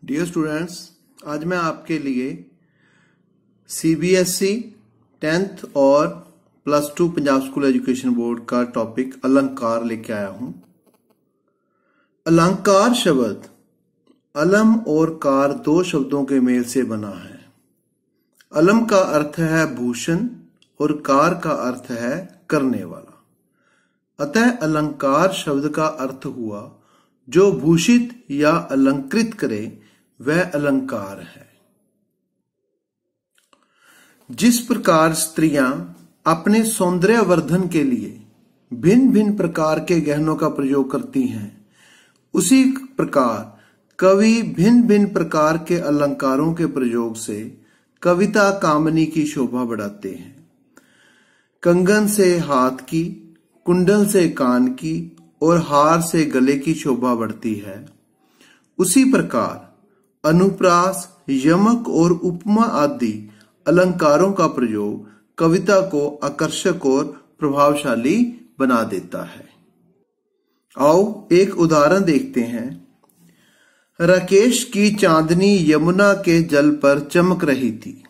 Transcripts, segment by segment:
Dear students, आज मैं आपके लिए सीबीएसई 10th और +2 पंजाब स्कूल एजुकेशन बोर्ड का टॉपिक अलंकार लेके आया हूं। अलंकार शब्द अलम और कार दो शब्दों के मेल से बना है। अलम का अर्थ है भूषण और कार का अर्थ है करने वाला। अतः अलंकार शब्द का अर्थ हुआ जो भूषित या अलंकृत करे वह अलंकार है। जिस प्रकार स्त्रियां अपने सौंदर्यवर्धन के लिए भिन्न भिन्न प्रकार के गहनों का प्रयोग करती हैं, उसी प्रकार कवि भिन्न भिन्न प्रकार के अलंकारों के प्रयोग से कविता कामनी की शोभा बढ़ाते हैं। कंगन से हाथ की, कुंडल से कान की और हार से गले की शोभा बढ़ती है। उसी प्रकार अनुप्रास, यमक और उपमा आदि अलंकारों का प्रयोग कविता को आकर्षक और प्रभावशाली बना देता है। आओ एक उदाहरण देखते हैं। राकेश की चांदनी यमुना के जल पर चमक रही थी।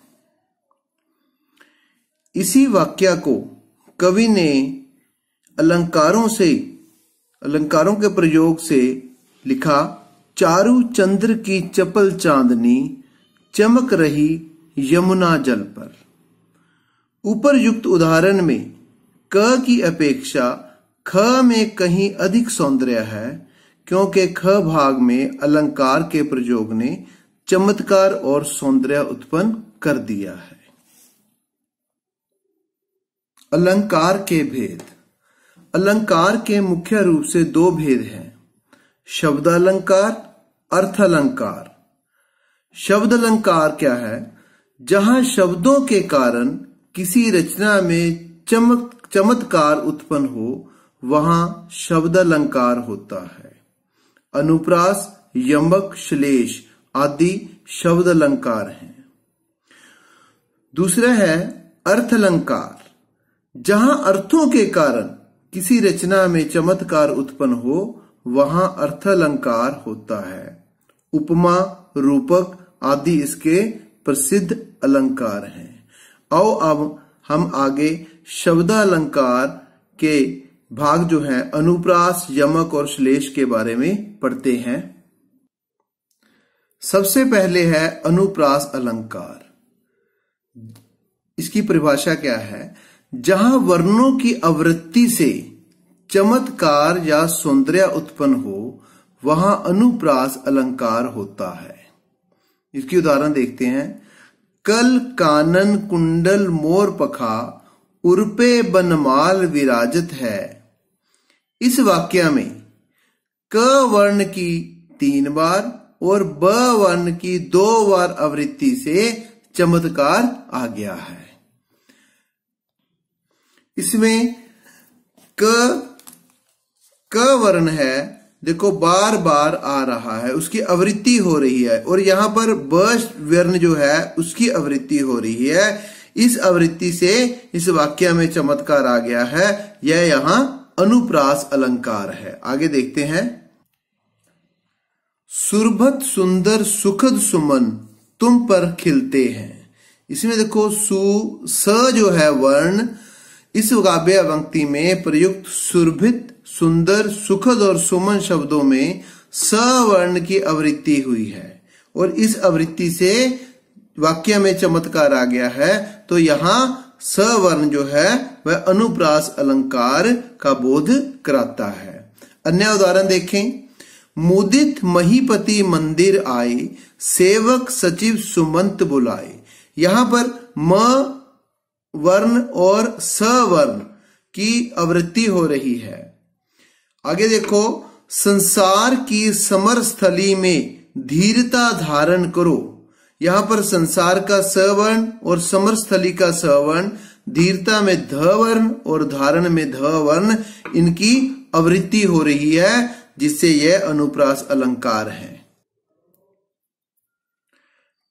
इसी वाक्य को कवि ने अलंकारों के प्रयोग से लिखा। चारू चंद्र की चपल चांदनी चमक रही यमुना जल पर। उपरयुक्त उदाहरण में क की अपेक्षा ख में कहीं अधिक सौंदर्य है, क्योंकि ख भाग में अलंकार के प्रयोग ने चमत्कार और सौंदर्य उत्पन्न कर दिया है। अलंकार के भेद। अलंकार के मुख्य रूप से दो भेद हैं, शब्द अलंकार, अर्थ अलंकार। शब्द अलंकार क्या है? जहां शब्दों के कारण किसी रचना में चमत्कार उत्पन्न हो वहां शब्द अलंकार होता है। अनुप्रास, यमक, श्लेष आदि शब्द अलंकार हैं। दूसरा है अर्थ अलंकार। जहां अर्थों के कारण किसी रचना में चमत्कार उत्पन्न हो वहां अर्थ अलंकार होता है। उपमा, रूपक आदि इसके प्रसिद्ध अलंकार हैं। आओ अब हम आगे शब्दालंकार के भाग जो हैं अनुप्रास, यमक और श्लेष के बारे में पढ़ते हैं। सबसे पहले है अनुप्रास अलंकार। इसकी परिभाषा क्या है? जहां वर्णों की आवृत्ति से चमत्कार या सौंदर्य उत्पन्न हो वहां अनुप्रास अलंकार होता है। इसकी उदाहरण देखते हैं। कल कानन कुंडल मोर पखा, उर्पे बनमाल विराजत है। इस वाक्य में क वर्ण की 3 बार और ब वर्ण की 2 बार आवृत्ति से चमत्कार आ गया है। इसमें क वर्ण है, देखो बार बार आ रहा है, उसकी आवृत्ति हो रही है, और यहां पर ब वर्ण जो है उसकी आवृत्ति हो रही है। इस आवृत्ति से इस वाक्य में चमत्कार आ गया है। यह यहां अनुप्रास अलंकार है। आगे देखते हैं। सुरभत सुंदर सुखद सुमन तुम पर खिलते हैं। इसमें देखो स जो है वर्ण, इस काव्य पंक्ति में प्रयुक्त सुरभित, सुंदर, सुखद और सुमन शब्दों में स वर्ण की आवृत्ति हुई है और इस आवृत्ति से वाक्य में चमत्कार आ गया है। तो यहां स वर्ण जो है वह अनुप्रास अलंकार का बोध कराता है। अन्य उदाहरण देखें। मुदित महीपति मंदिर आए, सेवक सचिव सुमंत बुलाए। यहां पर म वर्ण और स वर्ण की आवृत्ति हो रही है। आगे देखो। संसार की समर स्थली में धीरता धारण करो। यहां पर संसार का स वर्ण और समर स्थली का स वर्ण, धीरता में ध वर्ण और धारण में ध वर्ण, इनकी आवृत्ति हो रही है, जिससे यह अनुप्रास अलंकार है।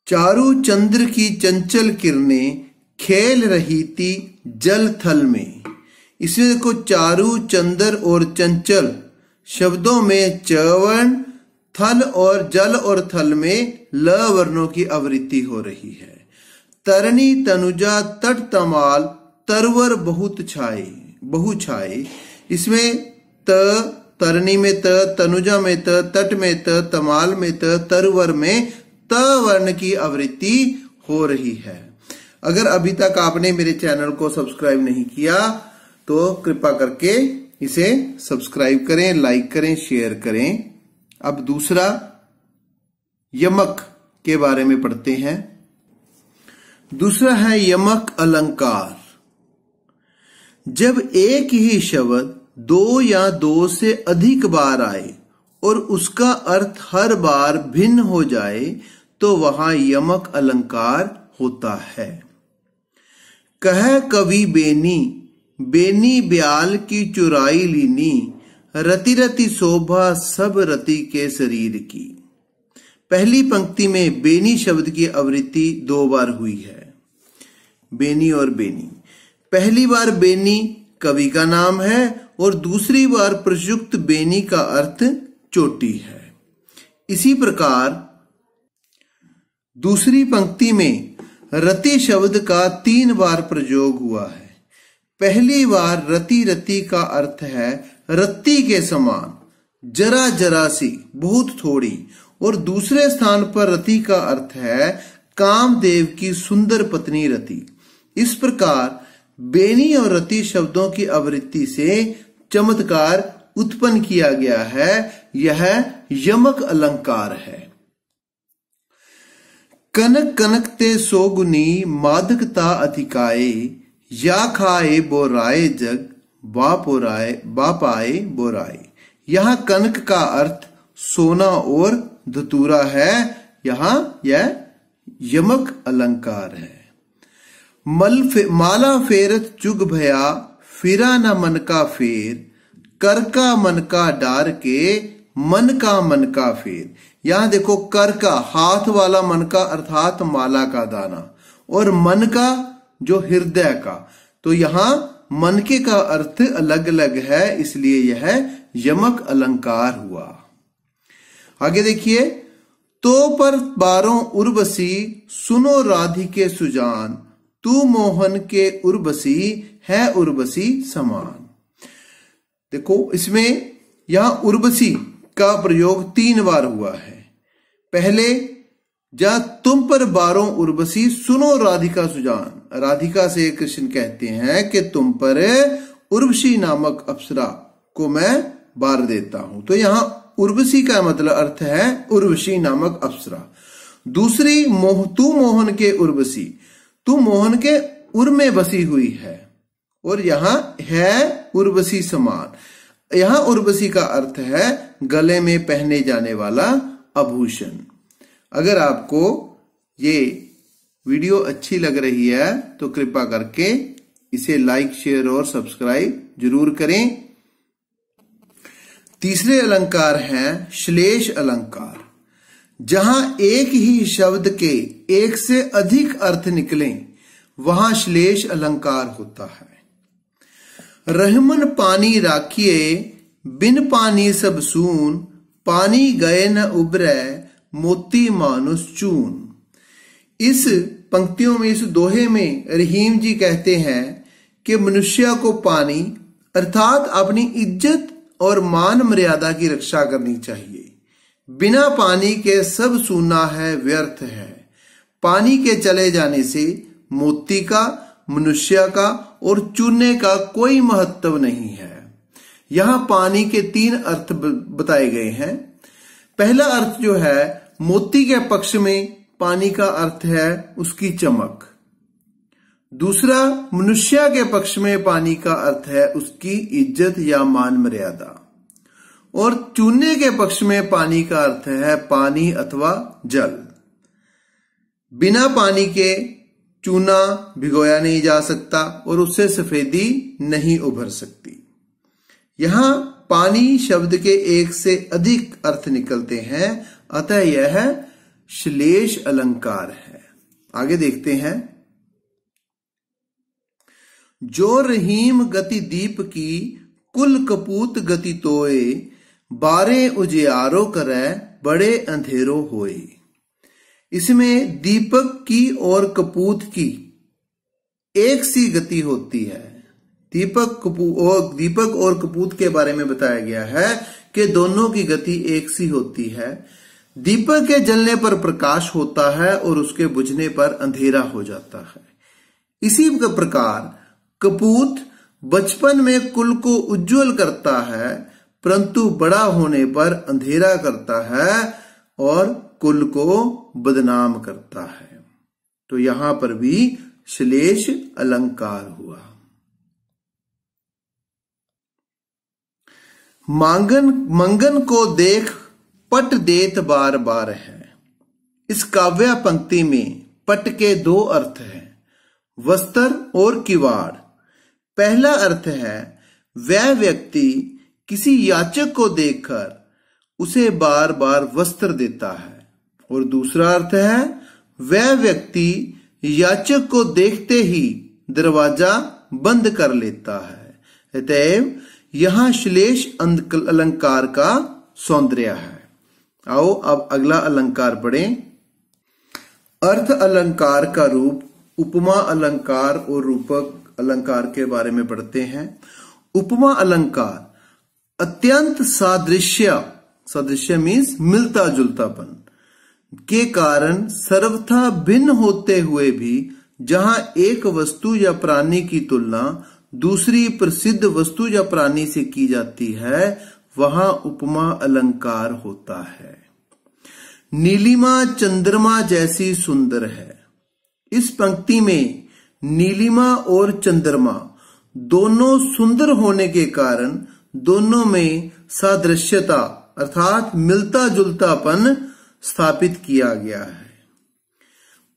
चारू चंद्र की चंचल किरणें खेल रही थी जल थल में। इसमें देखो चारू, चंद्र और चंचल शब्दों में च वर्ण, थल और जल और थल में ल वर्णों की आवृत्ति हो रही है। तरनी तनुजा तट तमाल तरवर बहुत छाए, बहु छाए। इसमें तरनी में तनुजा में तट में तमाल में तरवर में त वर्ण की आवृत्ति हो रही है। अगर अभी तक आपने मेरे चैनल को सब्सक्राइब नहीं किया तो कृपा करके इसे सब्सक्राइब करें, लाइक करें, शेयर करें। अब दूसरा यमक के बारे में पढ़ते हैं। दूसरा है यमक अलंकार। जब एक ही शब्द दो या दो से अधिक बार आए और उसका अर्थ हर बार भिन्न हो जाए तो वहां यमक अलंकार होता है। कह कवि बेनी, बेनी ब्याल की चुराई लीनी, रति रति शोभा सब रति के शरीर की। पहली पंक्ति में बेनी शब्द की आवृत्ति 2 बार हुई है। बेनी और बेनी, पहली बार बेनी कवि का नाम है और दूसरी बार प्रयुक्त बेनी का अर्थ चोटी है। इसी प्रकार दूसरी पंक्ति में रति शब्द का 3 बार प्रयोग हुआ है। पहली बार रति रति का अर्थ है रत्ती के समान, जरा जरा सी, बहुत थोड़ी, और दूसरे स्थान पर रति का अर्थ है कामदेव की सुंदर पत्नी रति। इस प्रकार बेनी और रति शब्दों की आवृत्ति से चमत्कार उत्पन्न किया गया है। यह यमक अलंकार है। कनक कनकते सोगुनी मादकता अधिकाए, या खाए बोराए जग बापाए बोराए। यहां कनक का अर्थ सोना और धतूरा है। यहां यह यमक अलंकार है। माला फेरत चुग भया, फिरा न मन का फेर, कर का मन का डार के, मन का फेर। यहां देखो, कर का हाथ वाला मन का अर्थात माला का दाना, और मन का जो हृदय का, तो यहां मन के का अर्थ अलग अलग है, इसलिए यह यमक अलंकार हुआ। आगे देखिए, तो पर 12 उर्वशी, सुनो राधिके सुजान, तू मोहन के उर्वशी है उर्वशी समान। देखो, इसमें यहां उर्वशी का प्रयोग 3 बार हुआ है। पहले, जा तुम पर 12 उर्वशी सुनो राधिका सुजान, राधिका से कृष्ण कहते हैं कि तुम पर उर्वशी नामक अप्सरा को मैं बार देता हूं। तो यहां उर्वशी का मतलब अर्थ है उर्वशी नामक अप्सरा। दूसरी, तू मोहन के उर्वशी, तू मोहन के उर में बसी हुई है, और यहां है उर्वशी समान। यहां उर्वशी का अर्थ है गले में पहने जाने वाला आभूषण। अगर आपको ये वीडियो अच्छी लग रही है तो कृपा करके इसे लाइक, शेयर और सब्सक्राइब जरूर करें। तीसरे अलंकार हैं श्लेष अलंकार। जहां एक ही शब्द के एक से अधिक अर्थ निकले वहां श्लेष अलंकार होता है। रहमन पानी राखिए, बिन पानी सब सून, पानी गए न उबरे, मोती मानुष चून। इस पंक्तियों में, इस दोहे में रहीम जी कहते हैं कि मनुष्य को पानी अर्थात अपनी इज्जत और मान मर्यादा की रक्षा करनी चाहिए। बिना पानी के सब सूना है, व्यर्थ है। पानी के चले जाने से मोती का, मनुष्य का और चूने का कोई महत्व नहीं है। यहां पानी के 3 अर्थ बताए गए हैं। पहला अर्थ जो है, मोती के पक्ष में पानी का अर्थ है उसकी चमक। दूसरा, मनुष्य के पक्ष में पानी का अर्थ है उसकी इज्जत या मान मर्यादा। और चूने के पक्ष में पानी का अर्थ है पानी अथवा जल। बिना पानी के चूना भिगोया नहीं जा सकता और उससे सफेदी नहीं उभर सकती। यहां पानी शब्द के एक से अधिक अर्थ निकलते हैं, अतः यह श्लेष अलंकार है। आगे देखते हैं। जो रहीम गति दीप की, कुल कपूत गति तोए, बारे उजियारो करे बड़े अंधेरो होए। इसमें दीपक की और कपूत की एक सी गति होती है। दीपक और कपूत के बारे में बताया गया है कि दोनों की गति एक सी होती है। दीपक के जलने पर प्रकाश होता है और उसके बुझने पर अंधेरा हो जाता है। इसी प्रकार कपूत बचपन में कुल को उज्जवल करता है, परंतु बड़ा होने पर अंधेरा करता है और कुल को बदनाम करता है। तो यहां पर भी श्लेष अलंकार हुआ। मंगन को देख पट देत बार बार है। इस काव्य पंक्ति में पट के दो अर्थ हैं, वस्त्र और किवाड़। पहला अर्थ है वह व्यक्ति किसी याचक को देखकर उसे बार बार वस्त्र देता है, और दूसरा अर्थ है वह व्यक्ति याचक को देखते ही दरवाजा बंद कर लेता है। अतएव यहां श्लेष अलंकार का सौंदर्य है। आओ अब अगला अलंकार पढ़ें। अर्थ अलंकार का रूप, उपमा अलंकार और रूपक अलंकार के बारे में पढ़ते हैं। उपमा अलंकार अत्यंत सादृश्य मीन्स मिलता जुलतापन के कारण सर्वथा भिन्न होते हुए भी जहां एक वस्तु या प्राणी की तुलना दूसरी प्रसिद्ध वस्तु या प्राणी से की जाती है, वहां उपमा अलंकार होता है। नीलिमा चंद्रमा जैसी सुंदर है। इस पंक्ति में नीलिमा और चंद्रमा दोनों सुंदर होने के कारण दोनों में सादृश्यता अर्थात मिलता जुलतापन स्थापित किया गया है।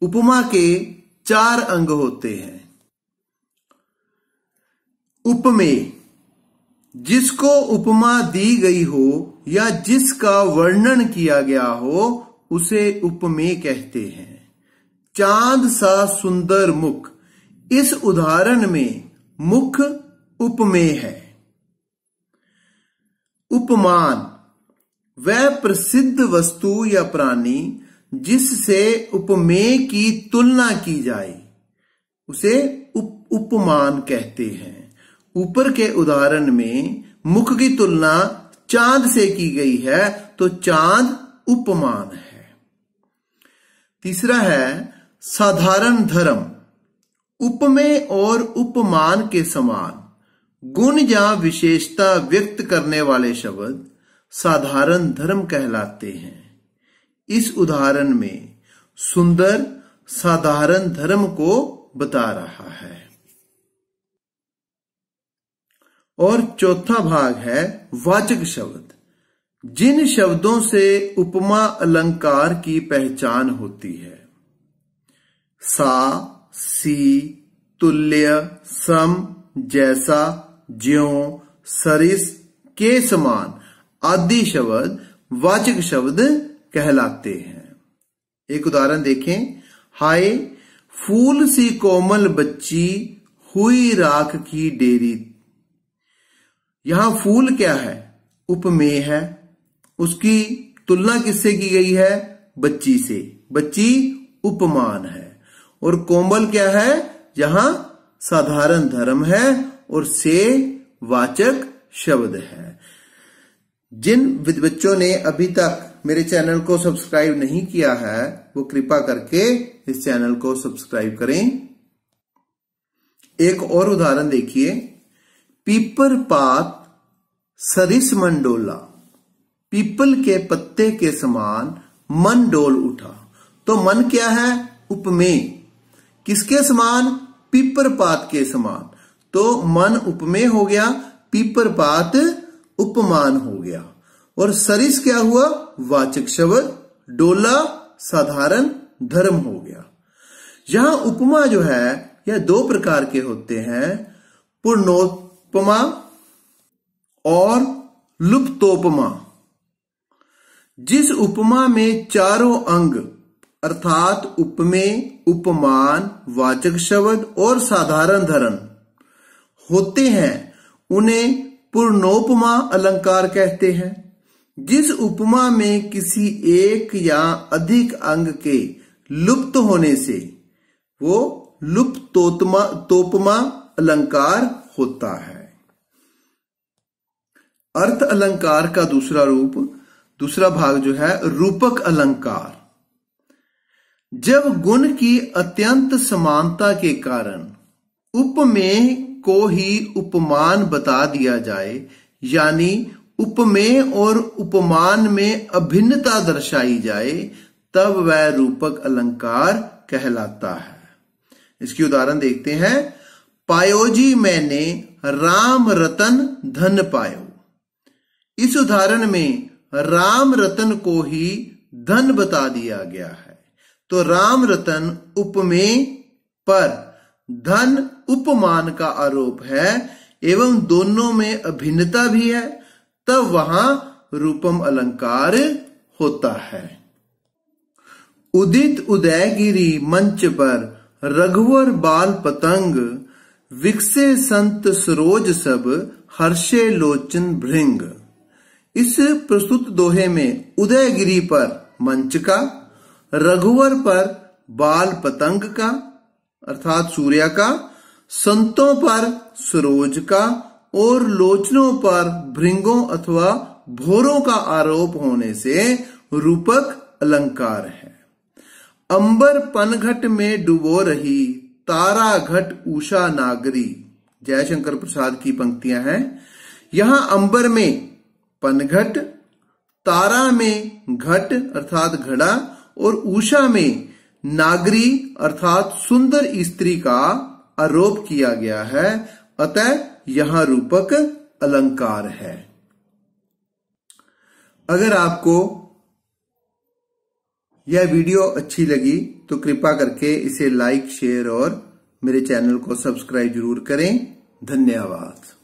उपमा के 4 अंग होते हैं। उपमेय, जिसको उपमा दी गई हो या जिसका वर्णन किया गया हो उसे उपमेय कहते हैं। चांद सा सुंदर मुख, इस उदाहरण में मुख उपमेय है। उपमान, वह प्रसिद्ध वस्तु या प्राणी जिससे उपमेय की तुलना की जाए उसे उपमान कहते हैं। ऊपर के उदाहरण में मुख की तुलना चांद से की गई है, तो चांद उपमान है। तीसरा है साधारण धर्म। उपमेय और उपमान के समान गुण या विशेषता व्यक्त करने वाले शब्द साधारण धर्म कहलाते हैं। इस उदाहरण में सुंदर साधारण धर्म को बता रहा है। और चौथा भाग है वाचक शब्द, जिन शब्दों से उपमा अलंकार की पहचान होती है। सा, सी, तुल्य, सम, जैसा, ज्यों, सरिस, के समान आदि शब्द वाचक शब्द कहलाते हैं। एक उदाहरण देखें। हाय फूल सी कोमल बच्ची हुई राख की डेरी। यहां फूल क्या है? उपमेय है। उसकी तुलना किससे की गई है? बच्ची से। बच्ची उपमान है। और कोमल क्या है? यहां साधारण धर्म है और से वाचक शब्द है। जिन बच्चों ने अभी तक मेरे चैनल को सब्सक्राइब नहीं किया है वो कृपा करके इस चैनल को सब्सक्राइब करें। एक और उदाहरण देखिए। पीपर पात सरिस मन डोला। पीपल के पत्ते के समान मन डोल उठा। तो मन क्या है? उपमेय। किसके समान? पीपर पात के समान। तो मन उपमेय हो गया, पीपर पात उपमान हो गया। और सरिस क्या हुआ? वाचक शब्द। डोला साधारण धर्म हो गया। यहां उपमा जो है यह 2 प्रकार के होते हैं, पूर्णोपमा और लुप्तोपमा। जिस उपमा में चारों अंग अर्थात उपमेय, उपमान, वाचक शब्द और साधारण धर्म होते हैं उन्हें पूर्णोपमा अलंकार कहते हैं। जिस उपमा में किसी एक या अधिक अंग के लुप्त होने से वो लुप्तोपमा अलंकार होता है। अर्थ अलंकार का दूसरा भाग जो है रूपक अलंकार। जब गुण की अत्यंत समानता के कारण उपमेय को ही उपमान बता दिया जाए, यानी उपमेय और उपमान में अभिन्नता दर्शाई जाए, तब वह रूपक अलंकार कहलाता है। इसकी उदाहरण देखते हैं। पायो जी मैंने राम रतन धन पायो। इस उदाहरण में राम रतन को ही धन बता दिया गया है, तो राम रतन उपमेय पर धन उपमान का आरोप है एवं दोनों में अभिन्नता भी है, तब वहां रूपम अलंकार होता है। उदित उदयगिरी मंच पर रघुवर बाल पतंग, विकसे संत सरोज सब हर्षे लोचन भृंग। इस प्रस्तुत दोहे में उदयगिरी पर मंच का, रघुवर पर बाल पतंग का अर्थात सूर्य का, संतों पर सरोज का और लोचनों पर भृंगों अथवा भोरों का आरोप होने से रूपक अलंकार है। अंबर पनघट में डुबो रही, तारा घट उषा नागरी। जयशंकर प्रसाद की पंक्तियां हैं। यहां अंबर में पनघट, तारा में घट अर्थात घड़ा और उषा में नागरी अर्थात सुंदर स्त्री का आरोप किया गया है, अतः यहां रूपक अलंकार है। अगर आपको यह वीडियो अच्छी लगी तो कृपया करके इसे लाइक, शेयर और मेरे चैनल को सब्सक्राइब जरूर करें। धन्यवाद।